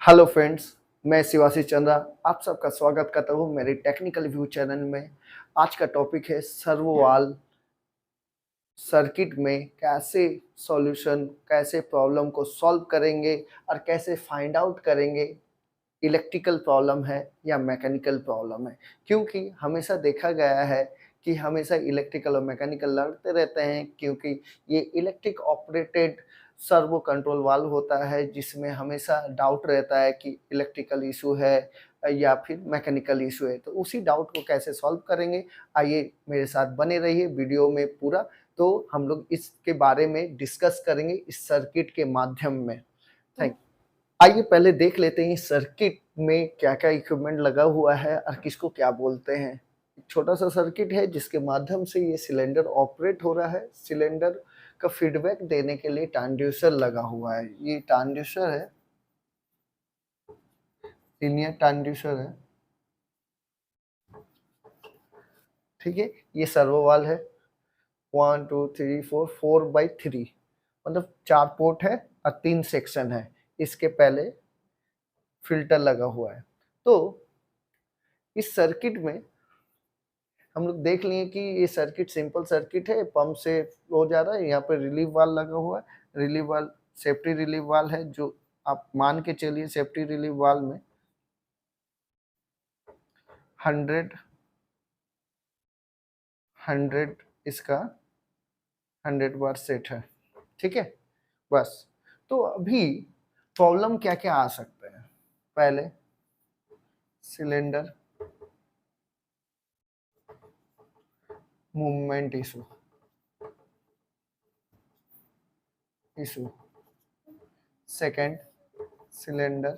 Hello friends, मैं शिवाशी चंद्रा आप सबका स्वागत करता हूँ मेरे टेक्निकल व्यू चैनल में। आज का टॉपिक है सर्वोवाल सर्किट में कैसे सॉल्यूशन, कैसे प्रॉब्लम को सॉल्व करेंगे और कैसे फाइंड आउट करेंगे इलेक्ट्रिकल प्रॉब्लम है या मैकेनिकल प्रॉब्लम है। क्योंकि हमेशा देखा गया है कि हमेशा इलेक्ट्रिकल और मैकेनिकल लड़ते रहते हैं, क्योंकि ये electric operated servo control valve होता है जिसमें हमेशा डाउट रहता है कि इलेक्ट्रिकल इशू है या फिर मैकेनिकल इशू है। तो उसी डाउट को कैसे सॉल्व करेंगे, आइए मेरे साथ बने रहिए वीडियो में पूरा। तो हम लोग इसके बारे में डिस्कस करेंगे इस सर्किट के माध्यम में। थैंक आइए पहले देख लेते हैं सर्किट में क्या-क्या इक्विपमेंट लगा हुआ है और किसको क्या बोलते हैं। एक छोटा-सा सर्किट है जिसके माध्यम से ये सिलेंडर ऑपरेट हो रहा है। सिलेंडर का फीडबैक देने के लिए ट्रांसड्यूसर लगा हुआ है। ये ट्रांसड्यूसर है, लीनियर ट्रांसड्यूसर है, ठीक है। ये सर्वो वाल्व है, 1 2 3 4 4/3 मतलब 4 पोर्ट है और 3 सेक्शन है। इसके पहले फ़िल्टर लगा हुआ है। तो इस सर्किट में हम लोग देख लिए कि ये सर्किट सिंपल सर्किट है, पंप से हो जा रहा है। यहाँ पे रिलीफ वाल्व लगा हुआ है, relief valve safety relief valve है, जो आप मान के चलिए सेफ्टी रिलीफ वाल्व में 100 100 इसका 100 बार सेट है, ठीक है। बस, तो अभी प्रॉब्लम क्या क्या आ सकते हैं। पहले cylinder movement issue issue second cylinder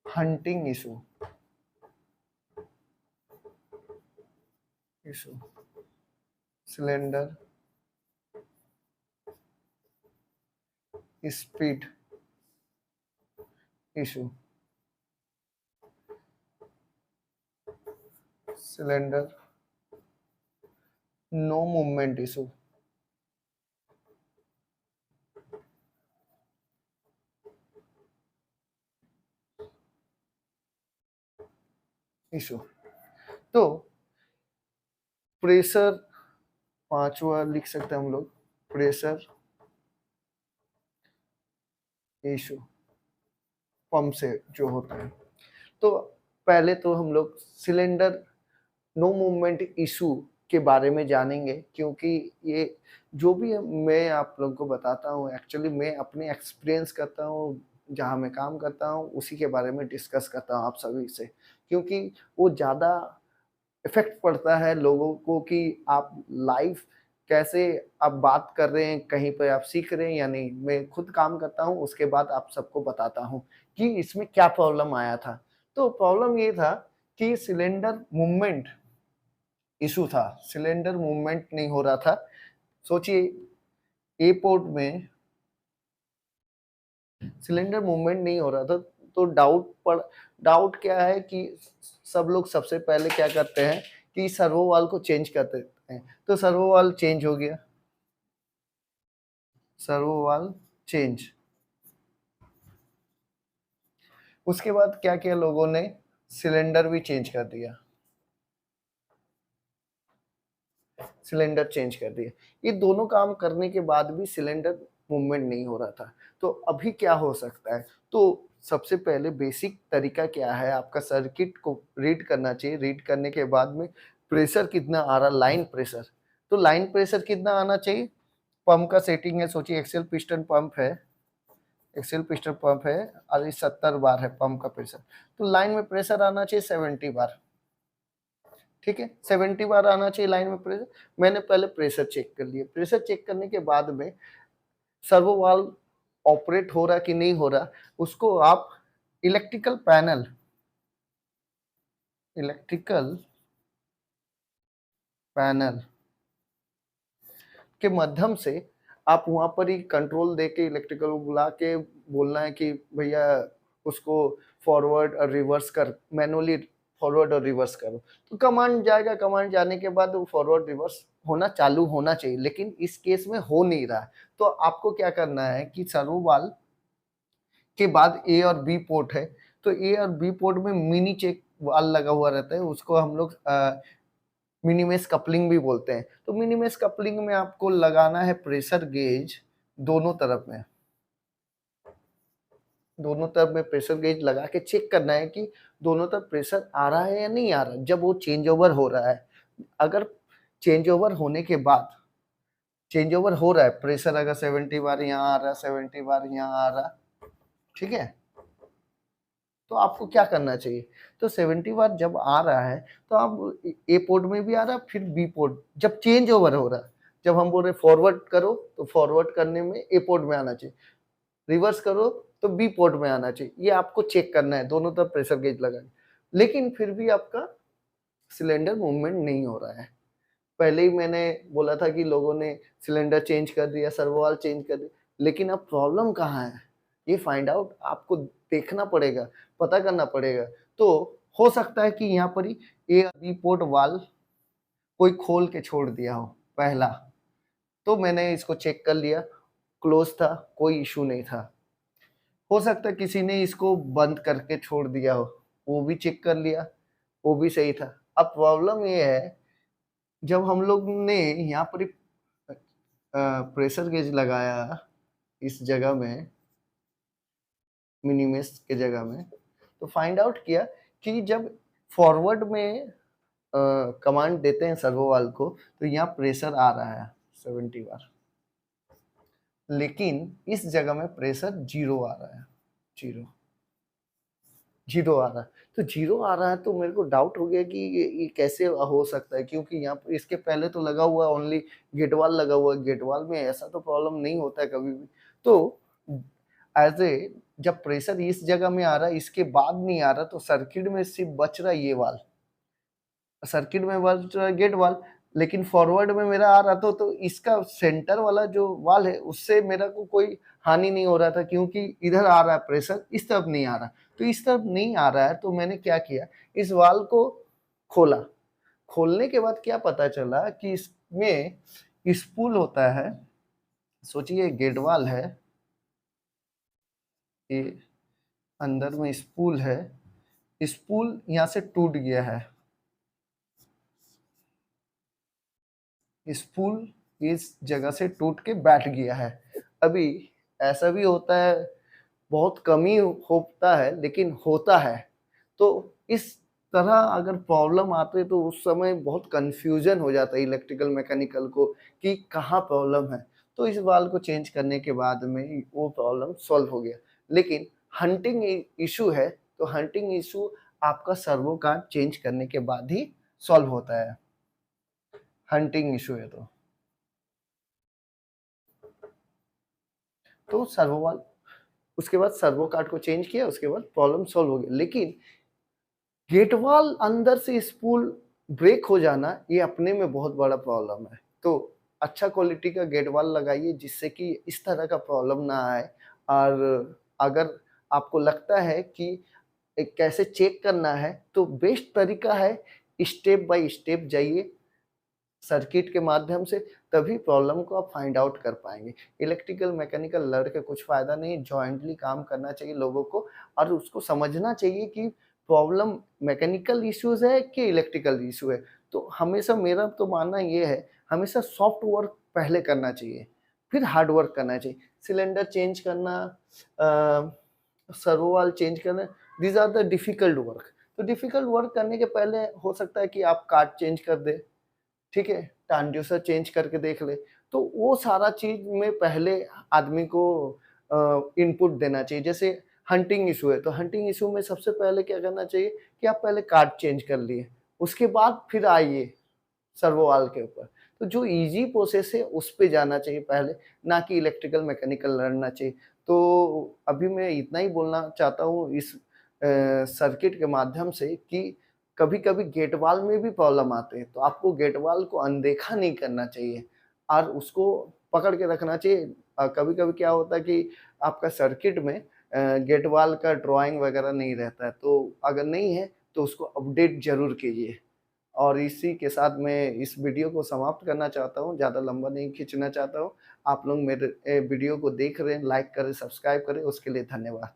hunting issue cylinder speed issue cylinder no movement issue issue. तो प्रेशर पांचवा लिख सकते हैं हम लोग, प्रेशर इशू पंप से जो होता है। तो पहले तो हम लोग सिलेंडर नो मूवमेंट इशू के बारे में जानेंगे, क्योंकि ये जो भी मैं आप लोगों को बताता हूँ एक्चुअली मैं अपने एक्सपीरियंस करता हूँ, जहाँ मैं काम करता हूँ उसी के बारे में डिस्कस करता हूँ आप सभी से, क्योंकि वो ज़्यादा इफ़ेक्ट पड़ता है लोगों को कि आप लाइव कैसे आप बात कर रहे हैं, कहीं पे आप सीख रहे हैं या नहीं। मैं खुद काम करता हूँ, उसके बाद आप सबको बताता हूँ कि इसमें क्या प्रॉब्लम आया था। तो प्रॉब्लम ये था कि सिलेंडर मूवमेंट इश्यू था, सिलेंडर मूवमेंट नहीं हो रहा था। सोचिए ए पोर्ट में सिलेंडर मूवमेंट नहीं हो रहा था, तो डाउट क्या है कि सब लोग सबसे पहले क्या करते हैं कि सर्वो वाल्व को चेंज कर देते हैं। तो सर्वो वाल्व चेंज हो गया, सर्वो वाल्व चेंज। उसके बाद क्या किया लोगों ने, सिलेंडर भी चेंज कर दिया, सिलेंडर चेंज कर दिया। ये दोनों काम करने के बाद भी सिलेंडर मूवमेंट नहीं हो रहा था। तो अभी क्या हो सकता है, तो सबसे पहले बेसिक तरीका क्या है, आपका सर्किट को रीड करना चाहिए। रीड करने के बाद में प्रेशर कितना आ रहा, लाइन प्रेशर, तो लाइन प्रेशर कितना आना चाहिए। पंप का सेटिंग है, सोचिए एक्सेल पिस्टन पंप है, एक्सेल पिस्टन पंप है और ये 70 बार है पंप का प्रेशर, तो लाइन में प्रेशर आना चाहिए 70 बार, ठीक है। 70 बार आना चाहिए लाइन में प्रेशर। मैंने पहले प्रेशर चेक कर लिया, प्रेशर चेक करने के बाद में सर्वो वाल्व ऑपरेट हो रहा कि नहीं हो रहा, उसको आप इलेक्ट्रिकल पैनल इलेक्ट्रिकल पैनल के माध्यम से आप वहाँ पर ही कंट्रोल देके इलेक्ट्रिकल को बुला के बोलना है कि भैया उसको फॉरवर्ड और रिवर्स कर, मैनुअली फॉरवर्ड और रिवर्स करो। तो कमांड जाएगा, कमांड जाने के बाद वो फॉरवर्ड रिवर्स होना चालू होना चाहिए, लेकिन इस केस में हो नहीं रहा है। तो आपको क्या करना है कि सर्वो वाल्व के बाद ए और बी पोर्ट है, तो ए और बी पोर्ट में मिनी चेक वाल लगा हुआ रहता है, उसको हम लोग मिनी मेश कपलिंग भी बोलते हैं। तो मिनी मेश कपलिंग में आपको लगाना है प्रेशर गेज दोनों तरफ में, दोनों तरफ में प्रेशर गेज लगा के चेक करना है कि दोनों तरफ प्रेशर आ रहा है या नहीं आ रहा है जब वो चेंज ओवर हो रहा है। अगर चेंज ओवर होने के बाद चेंज ओवर हो रहा है, प्रेशर अगर 70 बार यहाँ आ रहा है, 70 बार यहाँ आ रहा, ठीक है, तो आपको क्या करना चाहिए? तो 70 बार जब आ रहा है तो आप ए पोर्ट में भी आ रहा है, फिर बी पोर्ट जब चेंज ओवर हो रहा है, जब हम बोल रहे फॉरवर्ड करो तो फॉरवर्ड करने में ए पोर्ट में आना चाहिए, रिवर्स करो तो बी पोर्ट में आना चाहिए। ये आपको चेक करना है, दोनों तरफ प्रेशर गेज लगाना। लेकिन फिर भी आपका सिलेंडर मूवमेंट नहीं हो रहा है। पहले ही मैंने बोला था कि लोगों ने सिलेंडर चेंज कर दिया, सर्वो वाल्व चेंज कर दिया, लेकिन अब प्रॉब्लम कहाँ है? ये फाइंड आउट आपको देखना पड़ेगा, पता करना पड़ेगा। तो हो सकता है कि यहाँ पर ही ए और बी पोर्ट वाल्व कोई खोल के छोड़ दिया हो पहला, तो मैंने इसको चेक कर लिया, क्लोज था, कोई इशू नहीं था। हो सकता है किसी ने इसको बंद करके छोड़ दिया हो, वो भी चेक कर लिया, वो भी सही था। अब प्रॉब्लम ये है, जब हम लोग ने यहाँ पर प्रेशर गेज लगाया इस जगह में, मिनी मेश के जगह में, तो फाइंड आउट किया कि जब फॉरवर्ड में कमांड देते हैं सर्वो वाल्व को, तो यहाँ प्रेशर आ रहा है 70 बार, लेकिन इस जगह में प्रेशर 0 आ रहा है, 0 आ रहा है। तो 0 आ रहा है तो मेरे को डाउट हो गया कि ये कैसे हो सकता है, क्योंकि यहाँ पर इसके पहले तो लगा हुआ ओनली गेट वाल लगा हुआ है, गेट वाल में ऐसा तो प्रॉब्लम नहीं होता है कभी भी। तो एज ए जब प्रेशर इस जगह में आ रहा है, इसके बाद नहीं आ रहा, तो सर्किट में सिर्फ बच रहा ये वाल, सर्किट में बच रहा गेट वाल, लेकिन फॉरवर्ड में मेरा आ रहा था, तो इसका सेंटर वाला जो वाल है उससे मेरा को कोई हानि नहीं हो रहा था, क्योंकि इधर आ रहा है प्रेशर, इस तरफ नहीं आ रहा। तो इस तरफ नहीं आ रहा है, तो मैंने क्या किया, इस वाल को खोला। खोलने के बाद क्या पता चला कि इसमें स्पूल होता है, सोचिए गेट वाल है, ये अंदर में स्पूल है, स्पूल यहाँ से टूट गया है, स्पूल इस जगह से टूट के बैठ गया है। अभी ऐसा भी होता है, बहुत कम ही होता है, लेकिन होता है। तो इस तरह अगर प्रॉब्लम आते तो उस समय बहुत कंफ्यूजन हो जाता है इलेक्ट्रिकल मैकेनिकल को कि कहाँ प्रॉब्लम है। तो इस वाल को चेंज करने के बाद में वो प्रॉब्लम सॉल्व हो गया। लेकिन हंटिंग इशू है, तो हंटिंग इशू आपका सर्वो कार्ड चेंज करने के बाद ही सॉल्व होता है, हंटिंग इशू है तो सर्वो वाल, उसके बाद सर्वो कार्ड को चेंज किया, उसके बाद प्रॉब्लम सॉल्व हो गया। लेकिन गेट वाल अंदर से स्पूल ब्रेक हो जाना, ये अपने में बहुत बड़ा प्रॉब्लम है। तो अच्छा क्वालिटी का गेट वाल लगाइए जिससे कि इस तरह का प्रॉब्लम ना आए। और अगर आपको लगता है कि कैसे चेक करना है, तो बेस्ट तरीका है स्टेप बाय स्टेप जाइए सर्किट के माध्यम से, तभी प्रॉब्लम को आप फाइंड आउट कर पाएंगे। इलेक्ट्रिकल मैकेनिकल लड़ के कुछ फायदा नहीं, जॉइंटली काम करना चाहिए लोगों को, और उसको समझना चाहिए कि प्रॉब्लम मैकेनिकल इश्यूज है कि इलेक्ट्रिकल इशू है। तो हमेशा मेरा तो मानना ये है, हमेशा सॉफ्ट वर्क पहले करना चाहिए, फिर हार्ड वर्क करना चाहिए। सिलेंडर चेंज करना, सर्वो वाल्व चेंज करना, these are the difficult work. तो डिफिकल्ट वर्क करने के पहले हो सकता है कि आप कार्ड चेंज कर दे, ठीक है, ट्रांसड्यूसर चेंज करके देख ले। तो वो सारा चीज में पहले आदमी को इनपुट देना चाहिए। जैसे हंटिंग इशू है, तो हंटिंग इशू में सबसे पहले क्या करना चाहिए कि आप पहले कार्ड चेंज कर लिए, उसके बाद फिर आइए सर्वो वाल्व के ऊपर। तो जो इजी प्रोसेस है उस पे जाना चाहिए पहले, ना कि इलेक्ट्रिकल मैकेनिकल लड़ना चाहिए। तो अभी मैं इतना ही बोलना चाहता हूँ इस सर्किट के माध्यम से कि कभी-कभी गेट वाल में भी प्रॉब्लम आते हैं, तो आपको गेट वाल को अनदेखा नहीं करना चाहिए और उसको पकड़ के रखना चाहिए। कभी-कभी क्या होता है कि आपका सर्किट में गेट वाल का ड्राइंग वगैरह नहीं रहता है, तो अगर नहीं है तो उसको अपडेट ज़रूर कीजिए। और इसी के साथ मैं इस वीडियो को समाप्त करना चाहता हूँ, ज़्यादा लंबा नहीं खींचना चाहता हूँ। आप लोग मेरे वीडियो को देख रहे हैं, लाइक करें, सब्सक्राइब करें, उसके लिए धन्यवाद।